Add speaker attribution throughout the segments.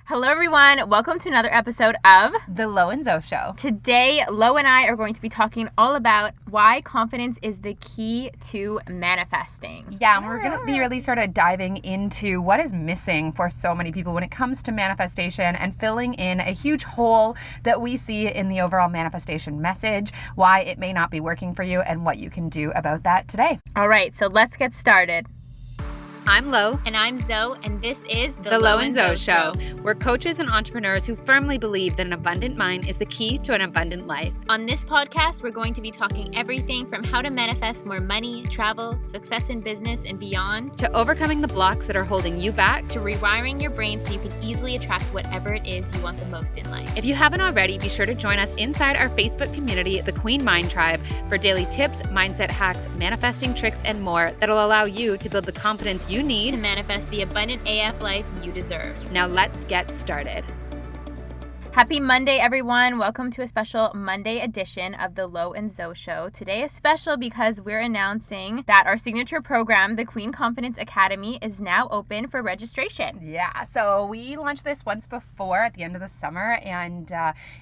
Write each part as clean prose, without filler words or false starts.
Speaker 1: Hello, everyone. Welcome to another episode of
Speaker 2: The Lo and Zo Show.
Speaker 1: Today, Lo and I are going to be talking all about why confidence is the key to manifesting.
Speaker 2: Yeah, and we're going to be really sort of diving into what is missing for so many people when it comes to manifestation and filling in a huge hole that we see in the overall manifestation message, why it may not be working for you, and what you can do about that today.
Speaker 1: All right, so let's get started.
Speaker 2: I'm Lo.
Speaker 1: And I'm Zo, and this is
Speaker 2: The Lo and Zo Show. We're coaches and entrepreneurs who firmly believe that an abundant mind is the key to an abundant life.
Speaker 1: On this podcast, we're going to be talking everything from how to manifest more money, travel, success in business, and beyond,
Speaker 2: to overcoming the blocks that are holding you back,
Speaker 1: to rewiring your brain so you can easily attract whatever it is you want the most in life.
Speaker 2: If you haven't already, be sure to join us inside our Facebook community, the Queen Mind Tribe, for daily tips, mindset hacks, manifesting tricks, and more that'll allow you to build the confidence you need
Speaker 1: to manifest the abundant AF life you deserve.
Speaker 2: Now let's get started.
Speaker 1: Happy Monday, everyone. Welcome to a special Monday edition of the Lo and Zo Show. Today is special because we're announcing that our signature program, the Queen Confidence Academy, is now open for registration.
Speaker 2: Yeah, so we launched this once before at the end of the summer, and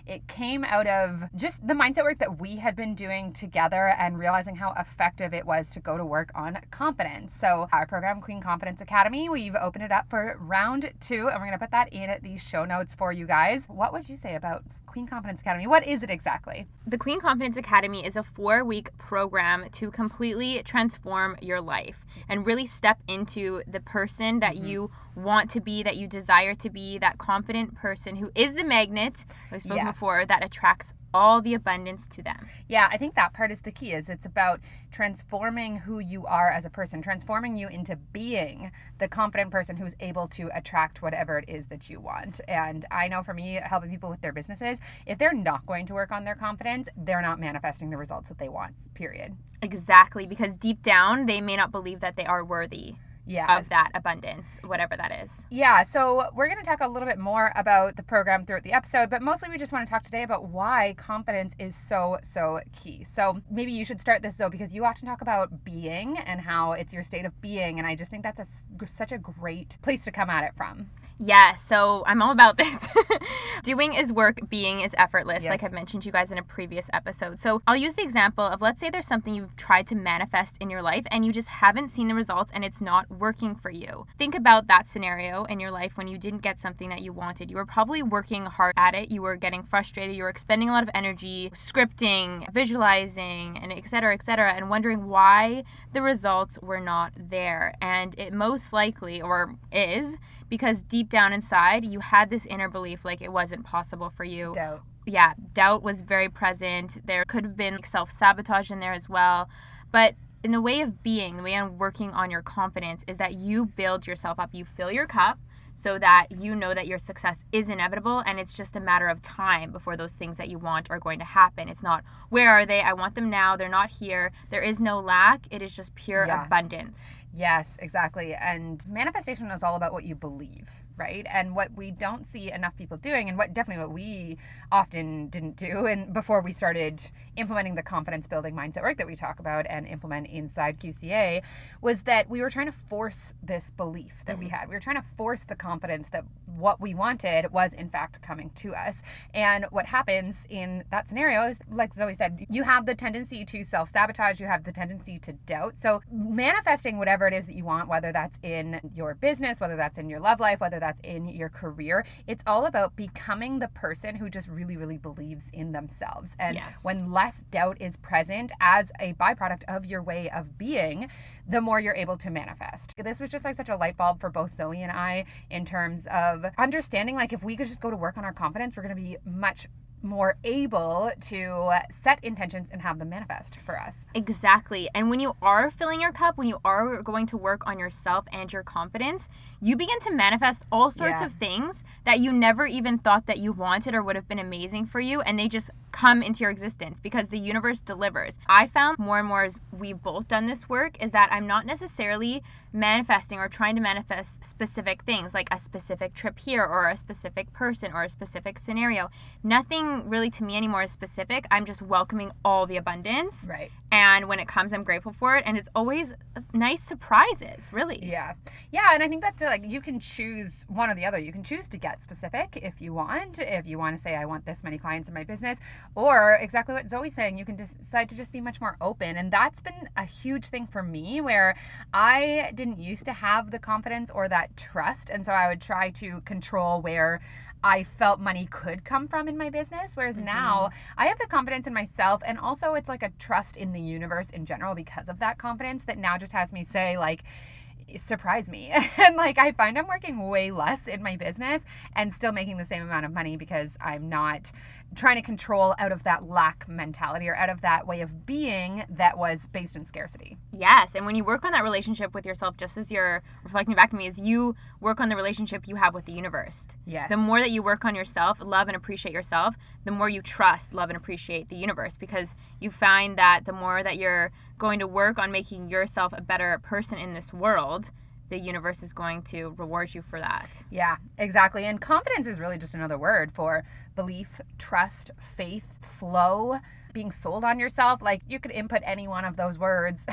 Speaker 2: it came out of just the mindset work that we had been doing together and realizing how effective it was to go to work on confidence. So our program, Queen Confidence Academy, we've opened it up for round 2, and we're going to put that in the show notes for you guys. What would you say about Queen Confidence Academy? What is it exactly?
Speaker 1: The Queen Confidence Academy is a 4-week program to completely transform your life and really step into the person that you want to be, that you desire to be, that confident person who is the magnet, we spoke before, that attracts all the abundance to them.
Speaker 2: Yeah, I think that part is the key. It's about transforming who you are as a person, transforming you into being the confident person who's able to attract whatever it is that you want. And I know for me, helping people with their businesses, if they're not going to work on their confidence, they're not manifesting the results that they want, period.
Speaker 1: Exactly, because deep down, they may not believe that they are worthy. Of that abundance, whatever that is.
Speaker 2: Yeah, so we're going to talk a little bit more about the program throughout the episode, but mostly we just want to talk today about why confidence is so key. So maybe you should start this, Zoe, because you often talk about being and how it's your state of being, and I just think that's such a great place to come at it from.
Speaker 1: Yeah, so I'm all about this. Doing is work, being is effortless, like I've mentioned to you guys in a previous episode. So I'll use the example of, let's say there's something you've tried to manifest in your life and you just haven't seen the results and it's not working for you. Think about that scenario in your life when you didn't get something that you wanted. You were probably working hard at it. You were getting frustrated. You were expending a lot of energy, scripting, visualizing, and et cetera, and wondering why the results were not there. And it most likely, or is, because deep down inside, you had this inner belief like it wasn't possible for you.
Speaker 2: Doubt.
Speaker 1: Yeah, doubt was very present. There could have been self-sabotage in there as well. But in the way of being, the way of working on your confidence is that you build yourself up. You fill your cup so that you know that your success is inevitable and it's just a matter of time before those things that you want are going to happen. It's not, where are they? I want them now. They're not here. There is no lack. It is just pure abundance.
Speaker 2: Yes, exactly. And manifestation is all about what you believe, right? And what we don't see enough people doing, and what we often didn't do, and before we started implementing the confidence building mindset work that we talk about and implement inside QCA, was that we were trying to force this belief that we had. We were trying to force the confidence that what we wanted was in fact coming to us. And what happens in that scenario is, like Zoe said, you have the tendency to self-sabotage, you have the tendency to doubt. So manifesting whatever it is that you want, whether that's in your business, whether that's in your love life, whether that's in your career, it's all about becoming the person who just really believes in themselves. And when less doubt is present as a byproduct of your way of being, the more you're able to manifest. This was just like such a light bulb for both Zoe and I in terms of understanding, like, if we could just go to work on our confidence, we're going to be much more able to set intentions and have them manifest for us.
Speaker 1: Exactly. And when you are filling your cup, when you are going to work on yourself and your confidence, you begin to manifest all sorts of things that you never even thought that you wanted or would have been amazing for you, and they just come into your existence because the universe delivers. I found more and more as we've both done this work is that I'm not necessarily manifesting or trying to manifest specific things like a specific trip here or a specific person or a specific scenario. Nothing really to me anymore is specific. I'm just welcoming all the abundance.
Speaker 2: Right.
Speaker 1: And when it comes, I'm grateful for it. And it's always nice surprises, really.
Speaker 2: Yeah. And I think that's like, you can choose one or the other. You can choose to get specific if you want. If you want to say, I want this many clients in my business, or exactly what Zoe's saying, you can decide to just be much more open. And that's been a huge thing for me, where I didn't used to have the confidence or that trust. And so I would try to control where I felt money could come from in my business. Whereas now I have the confidence in myself, and also it's like a trust in the universe in general because of that confidence that now just has me say, like, surprise me. And like, I find I'm working way less in my business and still making the same amount of money because I'm not trying to control out of that lack mentality or out of that way of being that was based in scarcity.
Speaker 1: Yes. And when you work on that relationship with yourself, just as you're reflecting back to me, is you work on the relationship you have with the universe.
Speaker 2: Yes.
Speaker 1: The more that you work on yourself, love and appreciate yourself, the more you trust, love and appreciate the universe, because you find that the more that you're going to work on making yourself a better person in this world, the universe is going to reward you for that.
Speaker 2: Yeah, exactly. And confidence is really just another word for belief, trust, faith, flow, being sold on yourself. Like, you could input any one of those words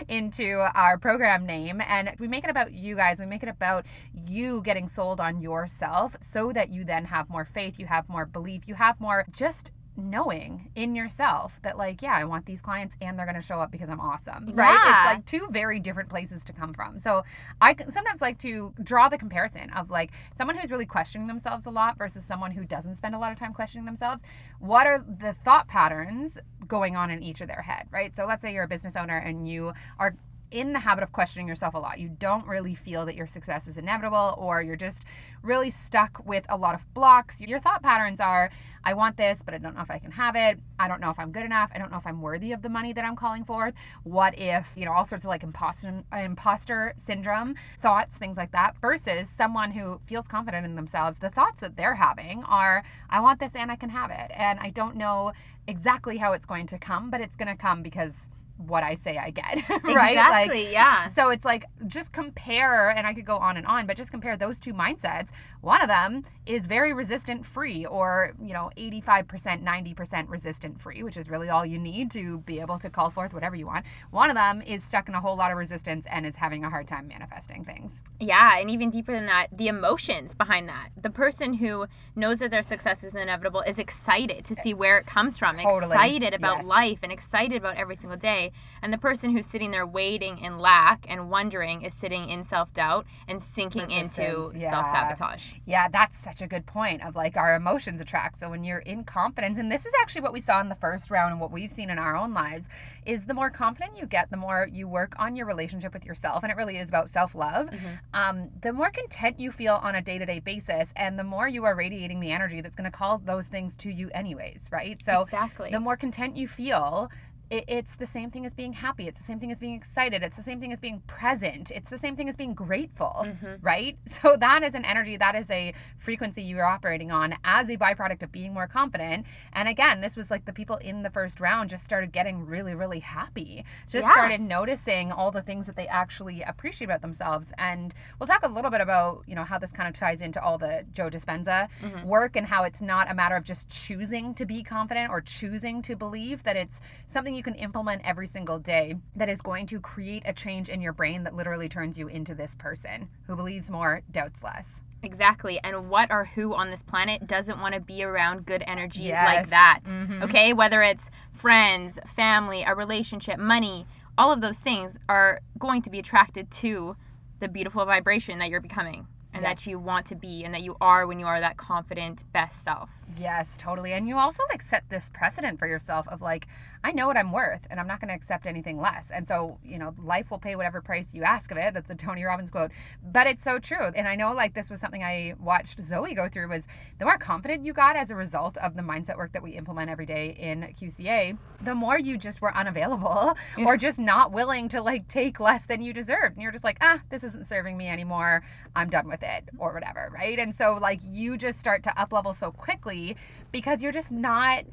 Speaker 2: into our program name, and we make it about you guys. We make it about you getting sold on yourself so that you then have more faith, you have more belief, you have more just knowing in yourself that, like, yeah, I want these clients and they're going to show up because I'm awesome, right?
Speaker 1: Yeah.
Speaker 2: It's like two very different places to come from. So I sometimes like to draw the comparison of like someone who's really questioning themselves a lot versus someone who doesn't spend a lot of time questioning themselves. What are the thought patterns going on in each of their head, right? So let's say you're a business owner and you are in the habit of questioning yourself a lot. You don't really feel that your success is inevitable, or you're just really stuck with a lot of blocks. Your thought patterns are, I want this, but I don't know if I can have it. I don't know if I'm good enough. I don't know if I'm worthy of the money that I'm calling forth. What if, all sorts of like imposter syndrome thoughts, things like that, versus someone who feels confident in themselves. The thoughts that they're having are, I want this and I can have it. And I don't know exactly how it's going to come, but it's going to come because what I say I get, right?
Speaker 1: Exactly, yeah.
Speaker 2: So it's like, just compare, and I could go on and on, but just compare those two mindsets. One of them is very resistant free, or 85%, 90% resistant free, which is really all you need to be able to call forth whatever you want. One of them is stuck in a whole lot of resistance and is having a hard time manifesting things.
Speaker 1: Yeah, and even deeper than that, the emotions behind that. The person who knows that their success is inevitable is excited to see where it comes from,
Speaker 2: Totally.
Speaker 1: excited about
Speaker 2: Yes.
Speaker 1: life and excited about every single day. And the person who's sitting there waiting in lack and wondering is sitting in self-doubt and sinking into
Speaker 2: Resistance, yeah.
Speaker 1: self-sabotage.
Speaker 2: Yeah, that's such a good point of like our emotions attract. So when you're in confidence, and this is actually what we saw in the first round and what we've seen in our own lives, is the more confident you get, the more you work on your relationship with yourself. And it really is about self-love. The more content you feel on a day-to-day basis, and the more you are radiating the energy that's going to call those things to you anyways, right? So
Speaker 1: Exactly.
Speaker 2: the more content you feel, it's the same thing as being happy. It's the same thing as being excited. It's the same thing as being present. It's the same thing as being grateful, right? So that is an energy, that is a frequency you're operating on as a byproduct of being more confident. And again, this was like the people in the first round just started getting really, really happy. Just started noticing all the things that they actually appreciate about themselves. And we'll talk a little bit about, how this kind of ties into all the Joe Dispenza work, and how it's not a matter of just choosing to be confident or choosing to believe, that it's something you can implement every single day that is going to create a change in your brain that literally turns you into this person who believes more, doubts less.
Speaker 1: Exactly. And what or who on this planet doesn't want to be around good energy like that? Okay? Whether it's friends, family, a relationship, money, all of those things are going to be attracted to the beautiful vibration that you're becoming and that you want to be, and that you are when you are that confident best self.
Speaker 2: Yes, totally. And you also like set this precedent for yourself of like, I know what I'm worth and I'm not going to accept anything less. And so, life will pay whatever price you ask of it. That's a Tony Robbins quote, but it's so true. And I know like this was something I watched Zoe go through, was the more confident you got as a result of the mindset work that we implement every day in QCA, the more you just were unavailable or just not willing to like take less than you deserved. And you're just like, this isn't serving me anymore. I'm done with it, or whatever. Right. And so like you just start to up level so quickly because you're just not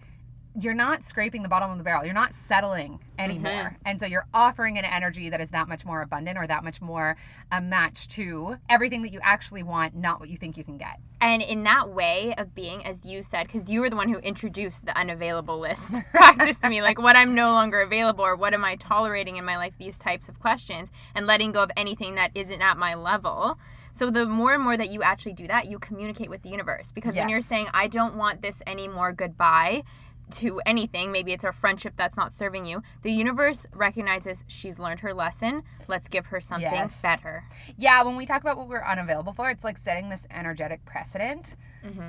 Speaker 2: you're not scraping the bottom of the barrel. You're not settling anymore. And so you're offering an energy that is that much more abundant, or that much more a match to everything that you actually want, not what you think you can get.
Speaker 1: And in that way of being, as you said, because you were the one who introduced the unavailable list practice to me, like what I'm no longer available, or what am I tolerating in my life, these types of questions, and letting go of anything that isn't at my level. So the more and more that you actually do that, you communicate with the universe. Because when you're saying, I don't want this anymore, goodbye to anything, maybe it's a friendship that's not serving you, the universe recognizes she's learned her lesson. Let's give her something better.
Speaker 2: Yeah, when we talk about what we're unavailable for, it's like setting this energetic precedent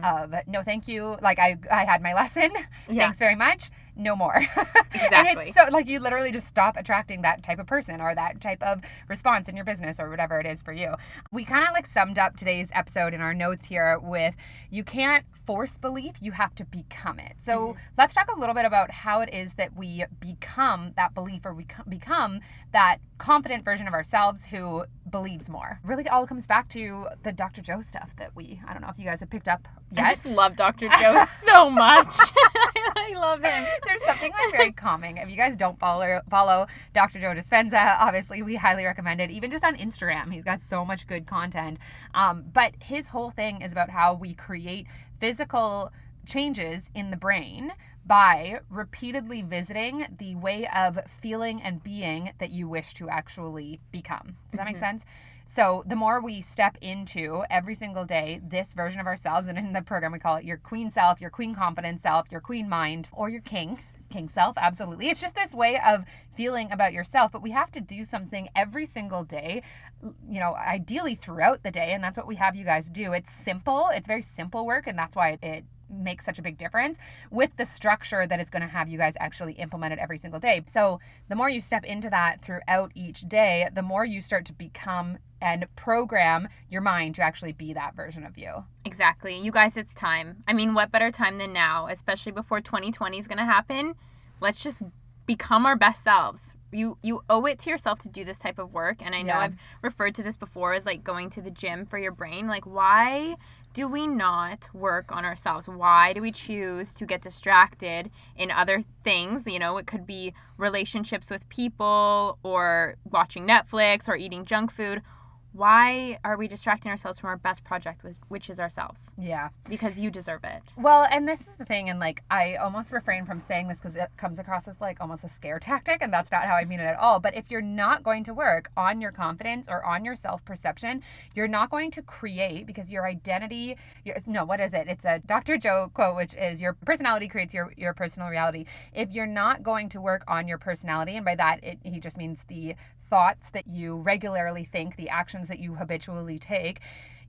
Speaker 2: of no thank you. Like I had my lesson. Thanks very much. No more.
Speaker 1: Exactly.
Speaker 2: And it's so like you literally just stop attracting that type of person or that type of response in your business or whatever it is for you. We kind of like summed up today's episode in our notes here with, you can't force belief, you have to become it. So let's talk a little bit about how it is that we become that belief, or we become that confident version of ourselves who believes more. Really all comes back to the Dr. Joe stuff that I don't know if you guys have picked up yet.
Speaker 1: I just love Dr. Joe so much. I love him.
Speaker 2: There's something like very calming. If you guys don't follow Dr. Joe Dispenza, obviously we highly recommend it. Even just on Instagram, he's got so much good content. But his whole thing is about how we create physical changes in the brain by repeatedly visiting the way of feeling and being that you wish to actually become. Does that make sense? So the more we step into every single day this version of ourselves, and in the program we call it your queen self, your queen confident self, your queen mind, or your king self, absolutely. It's just this way of feeling about yourself, but we have to do something every single day, ideally throughout the day, and that's what we have you guys do. It's simple. It's very simple work, and that's why it makes such a big difference with the structure that it's going to have you guys actually implement it every single day. So the more you step into that throughout each day, the more you start to become and program your mind to actually be that version of you.
Speaker 1: Exactly. You guys, it's time. I mean, what better time than now, especially before 2020 is going to happen? Let's just become our best selves. You owe it to yourself to do this type of work. And I know I've referred to this before as like going to the gym for your brain. Like, why do we not work on ourselves? Why do we choose to get distracted in other things? It could be relationships with people, or watching Netflix, or eating junk food. Why are we distracting ourselves from our best project, which is ourselves?
Speaker 2: Yeah.
Speaker 1: Because you deserve it.
Speaker 2: Well, and this is the thing, and like I almost refrain from saying this because it comes across as like almost a scare tactic, and that's not how I mean it at all. But if you're not going to work on your confidence or on your self-perception, you're not going to create, because your identity, what is it? It's a Dr. Joe quote, which is your personality creates your personal reality. If you're not going to work on your personality, and by that he just means the thoughts that you regularly think, the actions that you habitually take,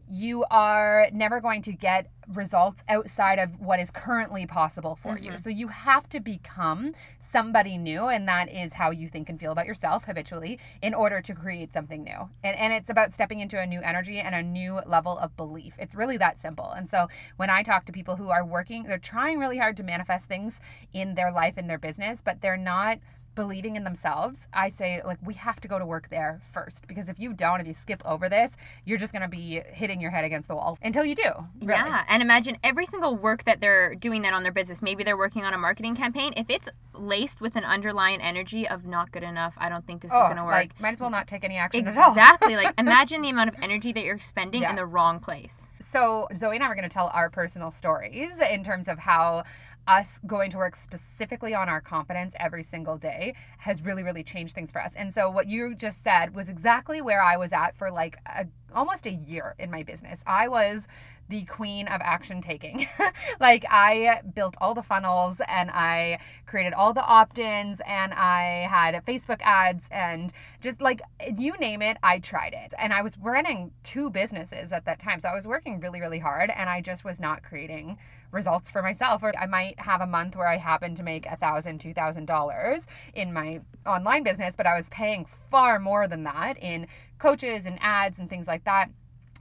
Speaker 2: you are never going to get results outside of what is currently possible for you. So you have to become somebody new, and that is how you think and feel about yourself habitually in order to create something new. And it's about stepping into a new energy and a new level of belief. It's really that simple. And so when I talk to people who are working, they're trying really hard to manifest things in their life, in their business, but they're not believing in themselves, I say, like, we have to go to work there first, because if you skip over this, you're just going to be hitting your head against the wall until you do. Really.
Speaker 1: Yeah. And imagine every single work that they're doing that on their business. Maybe they're working on a marketing campaign. If it's laced with an underlying energy of not good enough, I don't think this is going to work.
Speaker 2: Like, might as well not take any action at all.
Speaker 1: Exactly. Like, imagine the amount of energy that you're spending in the wrong place.
Speaker 2: So Zoe and I are going to tell our personal stories in terms of how us going to work specifically on our confidence every single day has really, really changed things for us. And so what you just said was exactly where I was at for like almost a year in my business. I was the queen of action taking. Like, I built all the funnels, and I created all the opt-ins, and I had Facebook ads, and just like, you name it, I tried it. And I was running 2 businesses at that time. So I was working really, really hard, and I just was not creating results for myself. Or I might have a month where I happen to make $1,000, $2,000 in my online business, but I was paying far more than that in coaches and ads and things like that,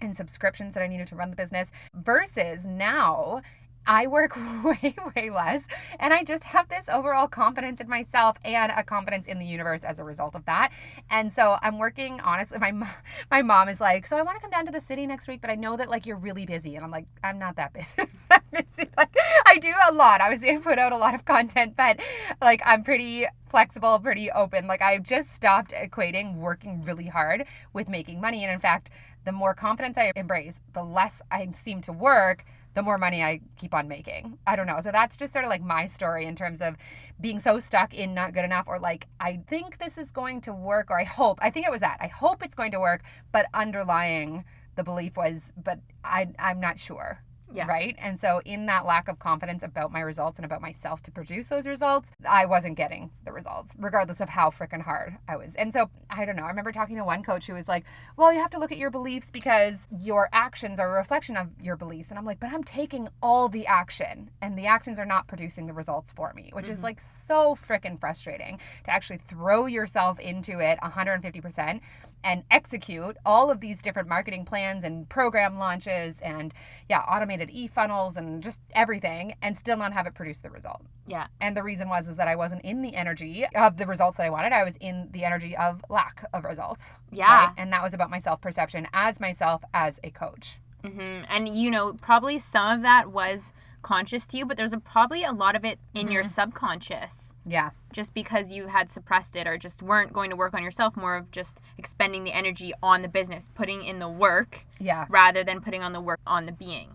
Speaker 2: and subscriptions that I needed to run the business. Versus now, I work way, way less. And I just have this overall confidence in myself and a confidence in the universe as a result of that. And so I'm working, honestly, my mom is like, so I want to come down to the city next week, but I know that like you're really busy. And I'm like, I'm not that busy. Like, I do a lot. Obviously, I put out a lot of content, but like I'm pretty flexible, pretty open. Like I've just stopped equating working really hard with making money. And in fact, the more confidence I embrace, the less I seem to work, the more money I keep on making. I don't know. So that's just sort of like my story in terms of being so stuck in not good enough, or like, I think this is going to work, or I think it was that. I hope it's going to work, but underlying the belief was, but I'm not sure. Yeah. Right. And so in that lack of confidence about my results and about myself to produce those results, I wasn't getting the results, regardless of how freaking hard I was. And so I don't know. I remember talking to one coach who was like, well, you have to look at your beliefs because your actions are a reflection of your beliefs. And I'm like, but I'm taking all the action and the actions are not producing the results for me, which is like so freaking frustrating to actually throw yourself into it 150% and execute all of these different marketing plans and program launches and automated e-funnels and just everything and still not have it produce the result.
Speaker 1: Yeah.
Speaker 2: And the reason was that I wasn't in the energy of the results that I wanted. I was in the energy of lack of results.
Speaker 1: Yeah.
Speaker 2: Right? And that was about my self-perception as myself as a coach.
Speaker 1: Mm-hmm. And, probably some of that was conscious to you, but there's probably a lot of it in your subconscious.
Speaker 2: Yeah.
Speaker 1: Just because you had suppressed it or just weren't going to work on yourself, more of just expending the energy on the business, putting in the work rather than putting on the work on the being.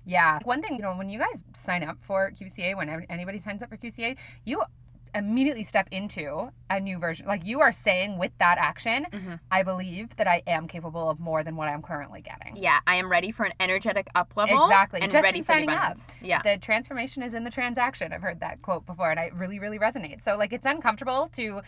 Speaker 2: Yeah. One thing, when you guys sign up for QCA, when anybody signs up for QCA, you immediately step into a new version. Like you are saying with that action, I believe that I am capable of more than what I'm currently getting.
Speaker 1: Yeah, I am ready for an energetic up level.
Speaker 2: Exactly.
Speaker 1: And
Speaker 2: just
Speaker 1: ready
Speaker 2: in
Speaker 1: for
Speaker 2: signing
Speaker 1: the
Speaker 2: up.
Speaker 1: Yeah.
Speaker 2: The transformation is in the transaction. I've heard that quote before and it really, really resonates. So like it's uncomfortable to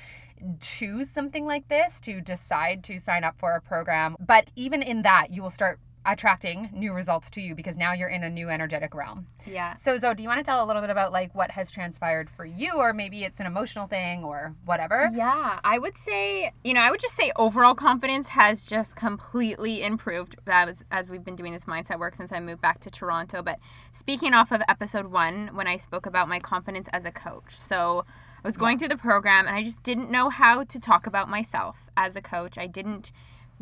Speaker 2: choose something like this, to decide to sign up for a program. But even in that, you will start attracting new results to you because now you're in a new energetic realm.
Speaker 1: Yeah.
Speaker 2: So Zoe, do you want to tell a little bit about like what has transpired for you, or maybe it's an emotional thing or whatever?
Speaker 1: Yeah, I would say, I would just say overall confidence has just completely improved as we've been doing this mindset work since I moved back to Toronto. But speaking off of episode 1, when I spoke about my confidence as a coach. So I was going through the program and I just didn't know how to talk about myself as a coach. I didn't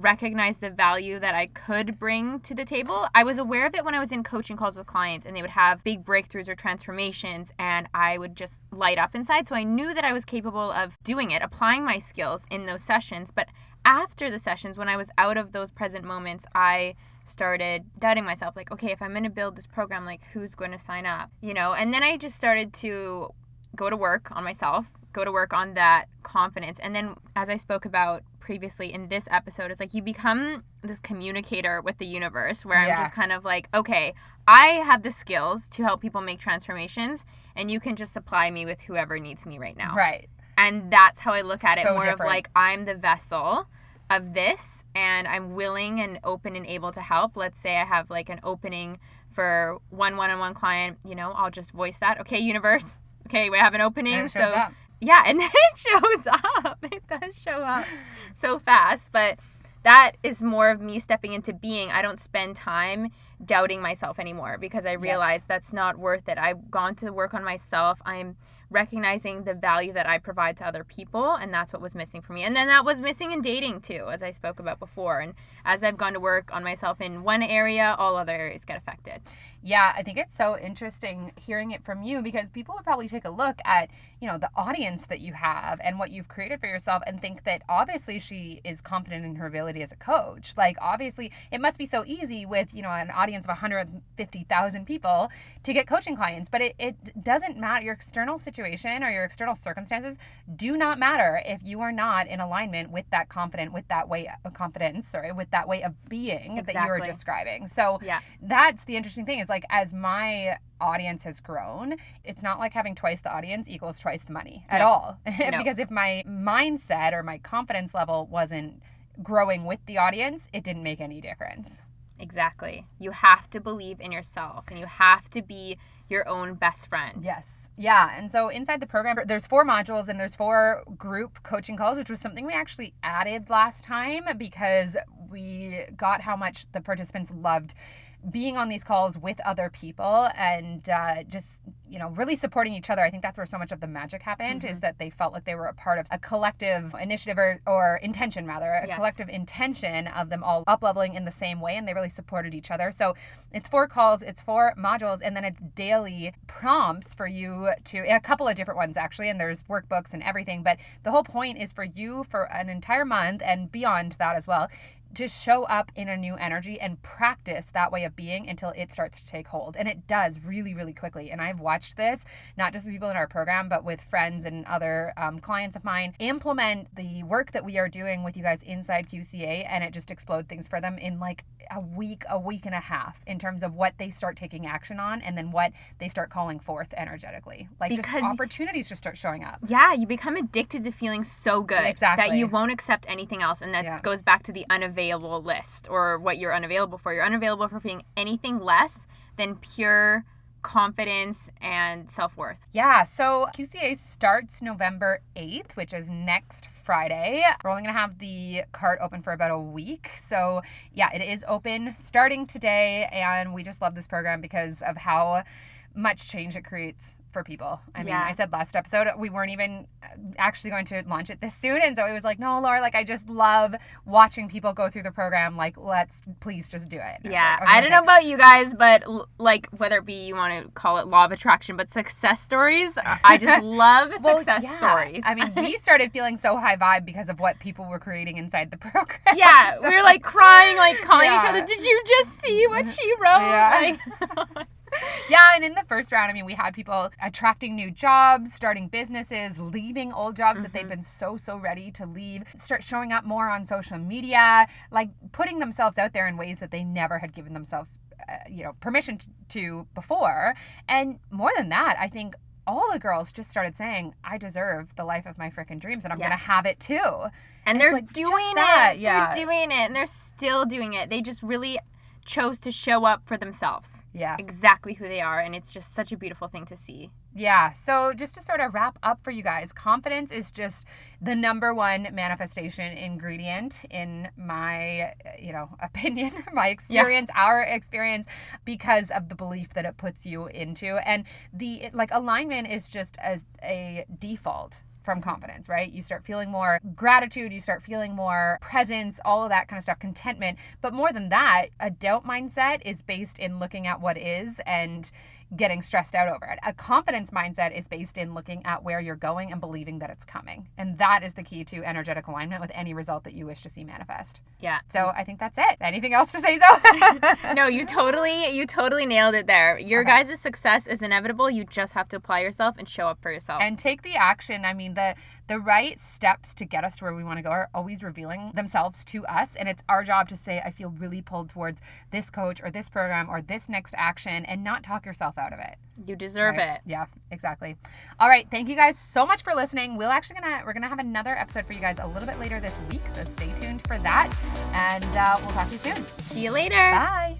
Speaker 1: recognize the value that I could bring to the table. I was aware of it when I was in coaching calls with clients and they would have big breakthroughs or transformations and I would just light up inside. So I knew that I was capable of doing it, applying my skills in those sessions. But after the sessions, when I was out of those present moments, I started doubting myself, like, okay, if I'm going to build this program, like who's going to sign up? And then I just started to go to work on myself, go to work on that confidence. And then as I spoke about previously in this episode, it's like you become this communicator with the universe where I'm just kind of like, okay, I have the skills to help people make transformations and you can just supply me with whoever needs me right now.
Speaker 2: Right.
Speaker 1: And that's how I look at it, more
Speaker 2: different.
Speaker 1: of like I'm the vessel of this and I'm willing and open and able to help. Let's say I have like an opening for one-on-one client, I'll just voice that. Okay, universe. Okay, we have an opening.
Speaker 2: And it shows up.
Speaker 1: Yeah, and then it shows up. It does show up so fast. But that is more of me stepping into being. I don't spend time doubting myself anymore because I realize that's not worth it. I've gone to work on myself. I'm recognizing the value that I provide to other people, and that's what was missing for me. And then that was missing in dating too, as I spoke about before. And as I've gone to work on myself in one area, all other areas get affected.
Speaker 2: Yeah, I think it's so interesting hearing it from you because people would probably take a look at, the audience that you have and what you've created for yourself and think that obviously she is confident in her ability as a coach. Like obviously it must be so easy with, an audience of 150,000 people to get coaching clients, but it doesn't matter. Your external situation or your external circumstances do not matter if you are not in alignment with that with that way of being that you are describing. So that's the interesting thing is like, as my audience has grown, it's not like having twice the audience equals twice the money at all. No. Because if my mindset or my confidence level wasn't growing with the audience, it didn't make any difference.
Speaker 1: Exactly. You have to believe in yourself and you have to be your own best friend.
Speaker 2: Yes. Yeah. And so inside the program, there's 4 modules and there's 4 group coaching calls, which was something we actually added last time because we got how much the participants loved being on these calls with other people and just, really supporting each other. I think that's where so much of the magic happened, is that they felt like they were a part of a collective initiative or intention, rather, a collective intention of them all up-leveling in the same way, and they really supported each other. So it's 4 calls, it's 4 modules, and then it's daily prompts for you to, a couple of different ones actually, and there's workbooks and everything, but the whole point is for you for an entire month and beyond that as well, to show up in a new energy and practice that way of being until it starts to take hold. And it does really, really quickly. And I've watched this, not just with people in our program, but with friends and other clients of mine, implement the work that we are doing with you guys inside QCA, and it just explode things for them in like a week and a half in terms of what they start taking action on and then what they start calling forth energetically. Like, because just opportunities just start showing up.
Speaker 1: Yeah, you become addicted to feeling so good that you won't accept anything else. And that goes back to the unavailable list, or what you're unavailable for. You're unavailable for being anything less than pure confidence and self-worth.
Speaker 2: Yeah, so QCA starts November 8th, which is next Friday. We're only going to have the cart open for about a week. So yeah, it is open starting today, and we just love this program because of how much change it creates for people. I mean, I said last episode we weren't even actually going to launch it this soon, and Zoe was like, no, Laura, like, I just love watching people go through the program. Like, let's please just do it. And
Speaker 1: yeah, I don't know about you guys, but like, whether it be you want to call it law of attraction, but success stories, I just love success stories.
Speaker 2: I mean, we started feeling so high vibe because of what people were creating inside the program.
Speaker 1: Yeah, so we were like crying, like calling each other, did you just see what she wrote?
Speaker 2: Yeah.
Speaker 1: Like,
Speaker 2: yeah, and in the first round, I mean, we had people attracting new jobs, starting businesses, leaving old jobs that they've been so ready to leave, start showing up more on social media, like putting themselves out there in ways that they never had given themselves, permission to before. And more than that, I think all the girls just started saying, I deserve the life of my freaking dreams, and I'm going to have it too.
Speaker 1: And they're like, doing it. Yeah. They're doing it, and they're still doing it. They just really chose to show up for themselves.
Speaker 2: Yeah.
Speaker 1: Exactly who they are, and it's just such a beautiful thing to see.
Speaker 2: Yeah. So just to sort of wrap up for you guys, confidence is just the number one manifestation ingredient in my, opinion, my experience, our experience, because of the belief that it puts you into. And the alignment is just as a default from confidence, right? You start feeling more gratitude, you start feeling more presence, all of that kind of stuff, contentment. But more than that, a doubt mindset is based in looking at what is and getting stressed out over it. A confidence mindset is based in looking at where you're going and believing that it's coming. And that is the key to energetic alignment with any result that you wish to see manifest.
Speaker 1: Yeah.
Speaker 2: So I think that's it. Anything else to say, Zoe?
Speaker 1: No, you totally nailed it there. Your guys' success is inevitable. You just have to apply yourself and show up for yourself.
Speaker 2: And take the action. I mean, the right steps to get us to where we want to go are always revealing themselves to us. And it's our job to say, I feel really pulled towards this coach or this program or this next action, and not talk yourself out of it.
Speaker 1: You deserve it.
Speaker 2: Yeah, exactly. All right. Thank you guys so much for listening. We're going to have another episode for you guys a little bit later this week. So stay tuned for that. And we'll talk to you soon.
Speaker 1: See you later.
Speaker 2: Bye.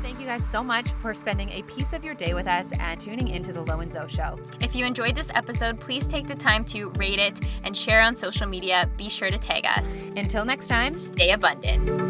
Speaker 2: Thank you guys so much for spending a piece of your day with us and tuning into the Lo and Zoe Show.
Speaker 1: If you enjoyed this episode, please take the time to rate it and share on social media. Be sure to tag us.
Speaker 2: Until next time,
Speaker 1: stay abundant.